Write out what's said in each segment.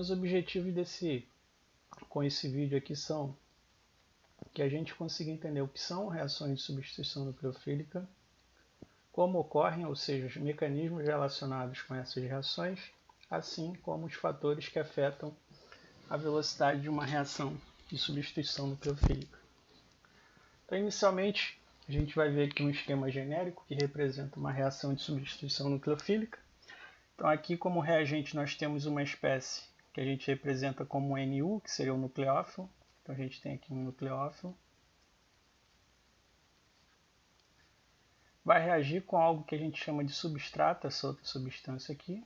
os objetivos com esse vídeo aqui são que a gente consiga entender o que são reações de substituição nucleofílica, como ocorrem, ou seja, os mecanismos relacionados com essas reações, assim como os fatores que afetam a velocidade de uma reação de substituição nucleofílica. Então, inicialmente, a gente vai ver aqui um esquema genérico que representa uma reação de substituição nucleofílica. Então, aqui como reagente nós temos uma espécie que a gente representa como NU, que seria o nucleófilo. Então, a gente tem aqui um nucleófilo. Vai reagir com algo que a gente chama de substrato, essa outra substância aqui.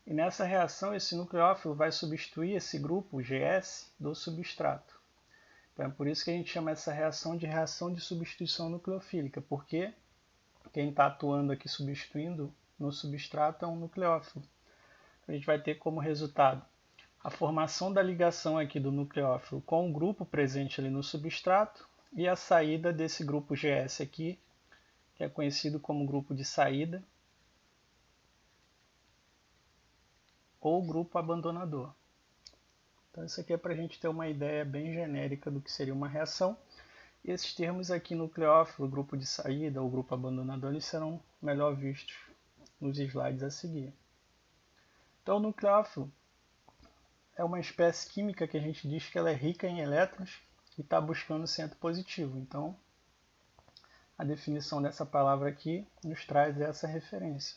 E nessa reação, esse nucleófilo vai substituir esse grupo GS do substrato. Então é por isso que a gente chama essa reação de substituição nucleofílica, porque quem está atuando aqui substituindo no substrato é um nucleófilo. A gente vai ter como resultado a formação da ligação aqui do nucleófilo com o grupo presente ali no substrato e a saída desse grupo GS aqui, que é conhecido como grupo de saída, ou grupo abandonador. Então isso aqui é para a gente ter uma ideia bem genérica do que seria uma reação. E esses termos aqui, nucleófilo, grupo de saída ou grupo abandonador, eles serão melhor vistos nos slides a seguir. Então o nucleófilo é uma espécie química que a gente diz que ela é rica em elétrons e está buscando centro positivo. Então a definição dessa palavra aqui nos traz essa referência.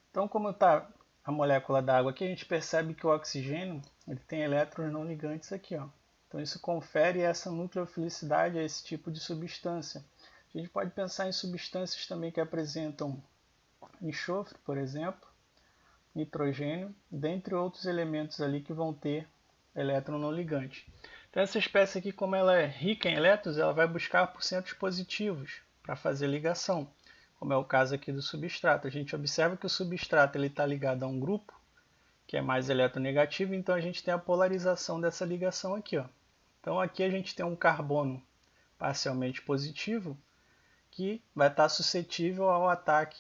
Então como está a molécula da água aqui, a gente percebe que o oxigênio ele tem elétrons não ligantes aqui. Ó. Então isso confere essa nucleofilicidade a esse tipo de substância. A gente pode pensar em substâncias também que apresentam enxofre, por exemplo, nitrogênio, dentre outros elementos ali que vão ter elétron não ligante. Então essa espécie aqui, como ela é rica em elétrons, ela vai buscar por centros positivos para fazer ligação, como é o caso aqui do substrato. A gente observa que o substrato está ligado a um grupo que é mais eletronegativo, então a gente tem a polarização dessa ligação aqui. Ó. Então aqui a gente tem um carbono parcialmente positivo que vai estar suscetível ao ataque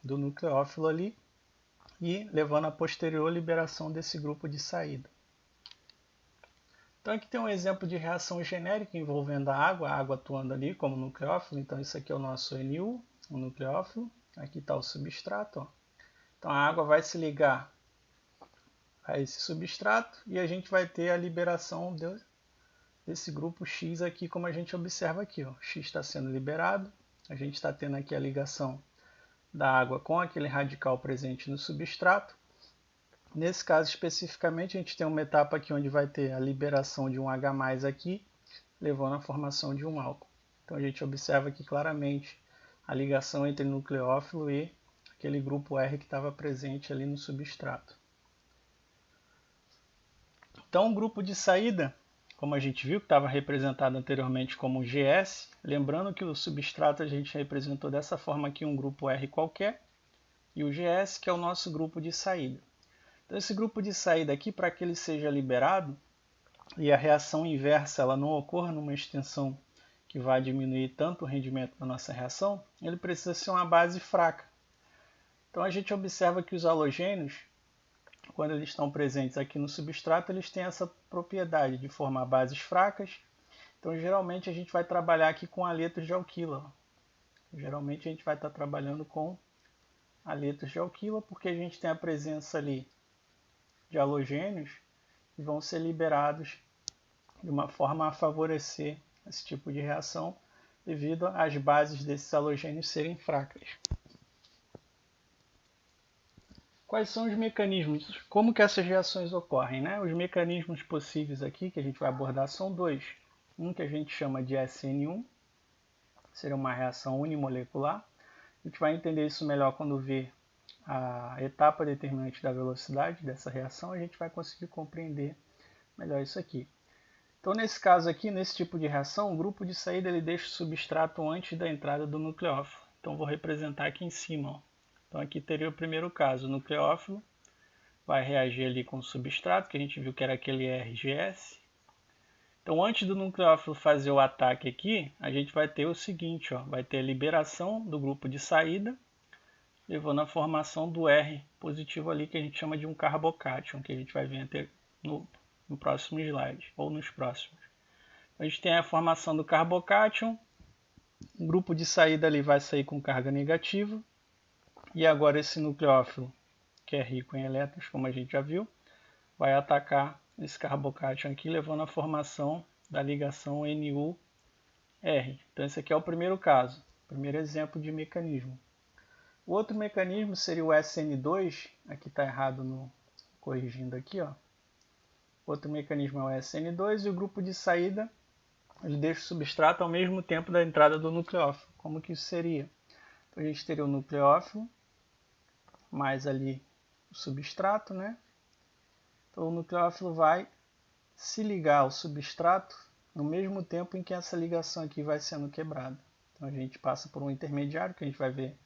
do nucleófilo ali e levando a posterior liberação desse grupo de saída. Então aqui tem um exemplo de reação genérica envolvendo a água atuando ali como nucleófilo. Então isso aqui é o nosso NU, o nucleófilo. Aqui está o substrato. Ó. Então a água vai se ligar a esse substrato e a gente vai ter a liberação desse grupo X aqui, como a gente observa aqui. Ó. X está sendo liberado, a gente está tendo aqui a ligação da água com aquele radical presente no substrato. Nesse caso especificamente, a gente tem uma etapa aqui onde vai ter a liberação de um H+ aqui, levando à formação de um álcool. Então a gente observa aqui claramente a ligação entre nucleófilo e aquele grupo R que estava presente ali no substrato. Então o grupo de saída, como a gente viu, que estava representado anteriormente como GS, lembrando que o substrato a gente representou dessa forma aqui um grupo R qualquer, e o GS que é o nosso grupo de saída. Então esse grupo de saída aqui, para que ele seja liberado e a reação inversa ela não ocorra numa extensão que vai diminuir tanto o rendimento da nossa reação, ele precisa ser uma base fraca. Então a gente observa que os halogênios, quando eles estão presentes aqui no substrato, eles têm essa propriedade de formar bases fracas. Então geralmente a gente vai trabalhar aqui com haletos de alquila. Geralmente a gente vai estar trabalhando com haletos de alquila, porque a gente tem a presença ali de halogênios que vão ser liberados de uma forma a favorecer esse tipo de reação devido às bases desses halogênios serem fracas. Quais são os mecanismos? Como que essas reações ocorrem? Né? Os mecanismos possíveis aqui que a gente vai abordar são dois. Um que a gente chama de SN1, seria uma reação unimolecular. A gente vai entender isso melhor quando ver a etapa determinante da velocidade dessa reação, a gente vai conseguir compreender melhor isso aqui. Então nesse caso aqui, nesse tipo de reação, o grupo de saída ele deixa o substrato antes da entrada do nucleófilo. Então vou representar aqui em cima. Ó. Então aqui teria o primeiro caso, o nucleófilo vai reagir ali com o substrato, que a gente viu que era aquele RGS. Então antes do nucleófilo fazer o ataque aqui, a gente vai ter o seguinte, ó, vai ter a liberação do grupo de saída, levando à formação do R positivo ali, que a gente chama de um carbocátion, que a gente vai ver no próximo slide, ou nos próximos. A gente tem a formação do carbocátion, o grupo de saída ali vai sair com carga negativa, e agora esse nucleófilo, que é rico em elétrons, como a gente já viu, vai atacar esse carbocátion aqui, levando à formação da ligação NU-R. Então esse aqui é o primeiro caso, primeiro exemplo de mecanismo. O outro mecanismo seria o SN2, aqui está errado corrigindo aqui, ó. Outro mecanismo é o SN2 e o grupo de saída ele deixa o substrato ao mesmo tempo da entrada do nucleófilo. Como que isso seria? Então, a gente teria o nucleófilo mais ali o substrato, né? Então o nucleófilo vai se ligar ao substrato no mesmo tempo em que essa ligação aqui vai sendo quebrada. Então a gente passa por um intermediário que a gente vai ver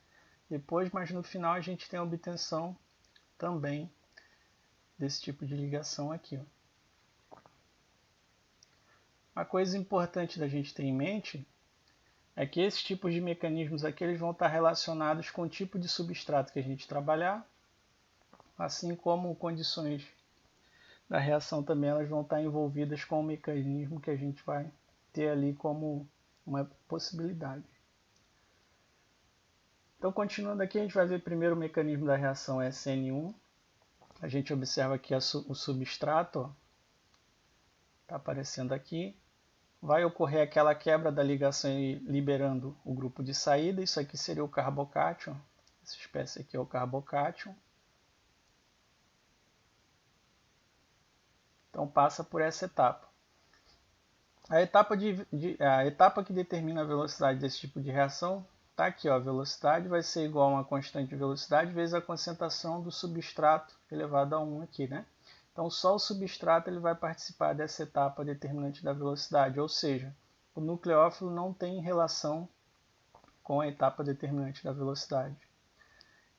depois, mas no final a gente tem a obtenção também desse tipo de ligação aqui. Ó. Uma coisa importante da gente ter em mente é que esses tipos de mecanismos aqui eles vão estar relacionados com o tipo de substrato que a gente trabalhar, assim como condições da reação também elas vão estar envolvidas com o mecanismo que a gente vai ter ali como uma possibilidade. Então, continuando aqui, a gente vai ver primeiro o mecanismo da reação SN1. A gente observa aqui o substrato, está aparecendo aqui. Vai ocorrer aquela quebra da ligação liberando o grupo de saída. Isso aqui seria o carbocátion. Essa espécie aqui é o carbocátion. Então passa por essa etapa. A etapa que determina a velocidade desse tipo de reação está aqui, ó, a velocidade vai ser igual a uma constante de velocidade vezes a concentração do substrato elevado a 1 aqui, né? Então só o substrato ele vai participar dessa etapa determinante da velocidade, ou seja, o nucleófilo não tem relação com a etapa determinante da velocidade.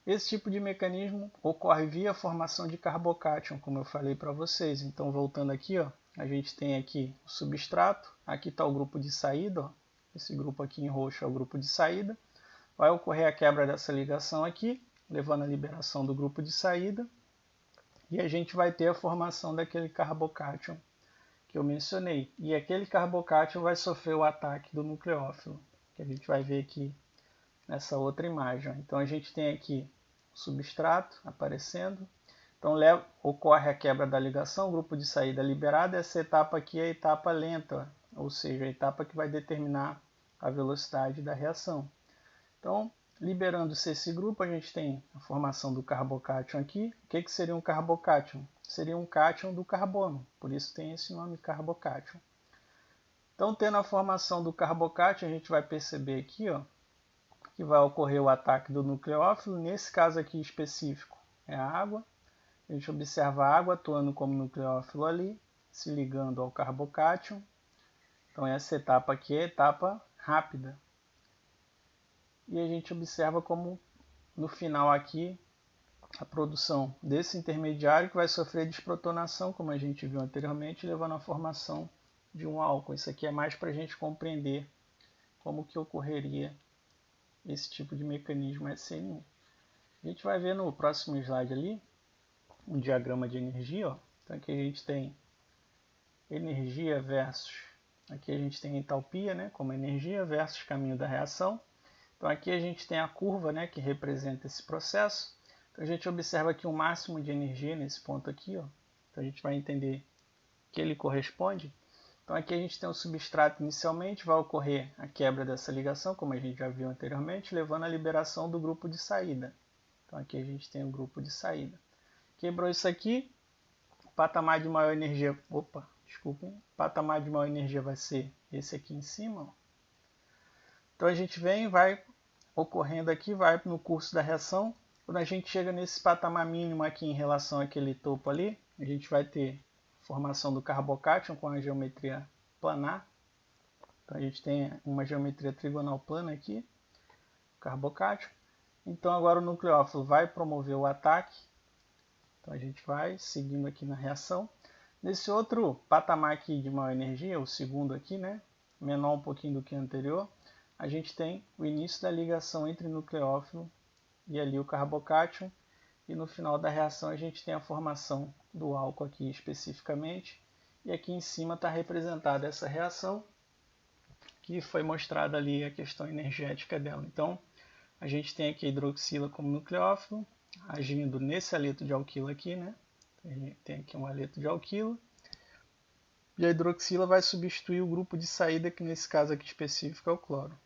Esse tipo de mecanismo ocorre via formação de carbocátion, como eu falei para vocês. Então voltando aqui, ó, a gente tem aqui o substrato, aqui está o grupo de saída, ó. Esse grupo aqui em roxo é o grupo de saída. Vai ocorrer a quebra dessa ligação aqui, levando à liberação do grupo de saída. E a gente vai ter a formação daquele carbocátion que eu mencionei. E aquele carbocátion vai sofrer o ataque do nucleófilo, que a gente vai ver aqui nessa outra imagem. Então a gente tem aqui o substrato aparecendo. Então ocorre a quebra da ligação, o grupo de saída liberado. Essa etapa aqui é a etapa lenta, ou seja, a etapa que vai determinar a velocidade da reação. Então, liberando-se esse grupo, a gente tem a formação do carbocátion aqui. O que seria um carbocátion? Seria um cátion do carbono, por isso tem esse nome carbocátion. Então, tendo a formação do carbocátion, a gente vai perceber aqui, ó, que vai ocorrer o ataque do nucleófilo. Nesse caso aqui específico é a água. A gente observa a água atuando como nucleófilo ali, se ligando ao carbocátion. Então essa etapa aqui é a etapa rápida. E a gente observa como no final aqui a produção desse intermediário que vai sofrer desprotonação, como a gente viu anteriormente, levando à formação de um álcool. Isso aqui é mais para a gente compreender como que ocorreria esse tipo de mecanismo SN1. A gente vai ver no próximo slide ali um diagrama de energia. Ó. Então aqui a gente tem energia versus, aqui a gente tem entalpia, né, como energia versus caminho da reação. Então aqui a gente tem a curva, né, que representa esse processo. Então a gente observa aqui um máximo de energia nesse ponto aqui. Ó. Então a gente vai entender que ele corresponde. Então aqui a gente tem o substrato inicialmente, vai ocorrer a quebra dessa ligação, como a gente já viu anteriormente, levando à liberação do grupo de saída. Então aqui a gente tem o grupo de saída. Quebrou isso aqui, o patamar de maior energia, patamar de maior energia vai ser esse aqui em cima. Ó. Então a gente vem, vai ocorrendo aqui, vai no curso da reação. Quando a gente chega nesse patamar mínimo aqui em relação àquele topo ali, a gente vai ter formação do carbocátion com a geometria planar. Então a gente tem uma geometria trigonal plana aqui, carbocátion. Então agora o nucleófilo vai promover o ataque. Então a gente vai seguindo aqui na reação. Nesse outro patamar aqui de maior energia, o segundo aqui, né, menor um pouquinho do que o anterior, a gente tem o início da ligação entre nucleófilo e ali o carbocátion, e no final da reação a gente tem a formação do álcool aqui especificamente, e aqui em cima está representada essa reação, que foi mostrada ali a questão energética dela. Então, a gente tem aqui a hidroxila como nucleófilo, agindo nesse haleto de alquila aqui, né? A gente tem aqui um haleto de alquila, e a hidroxila vai substituir o grupo de saída, que nesse caso aqui específico é o cloro.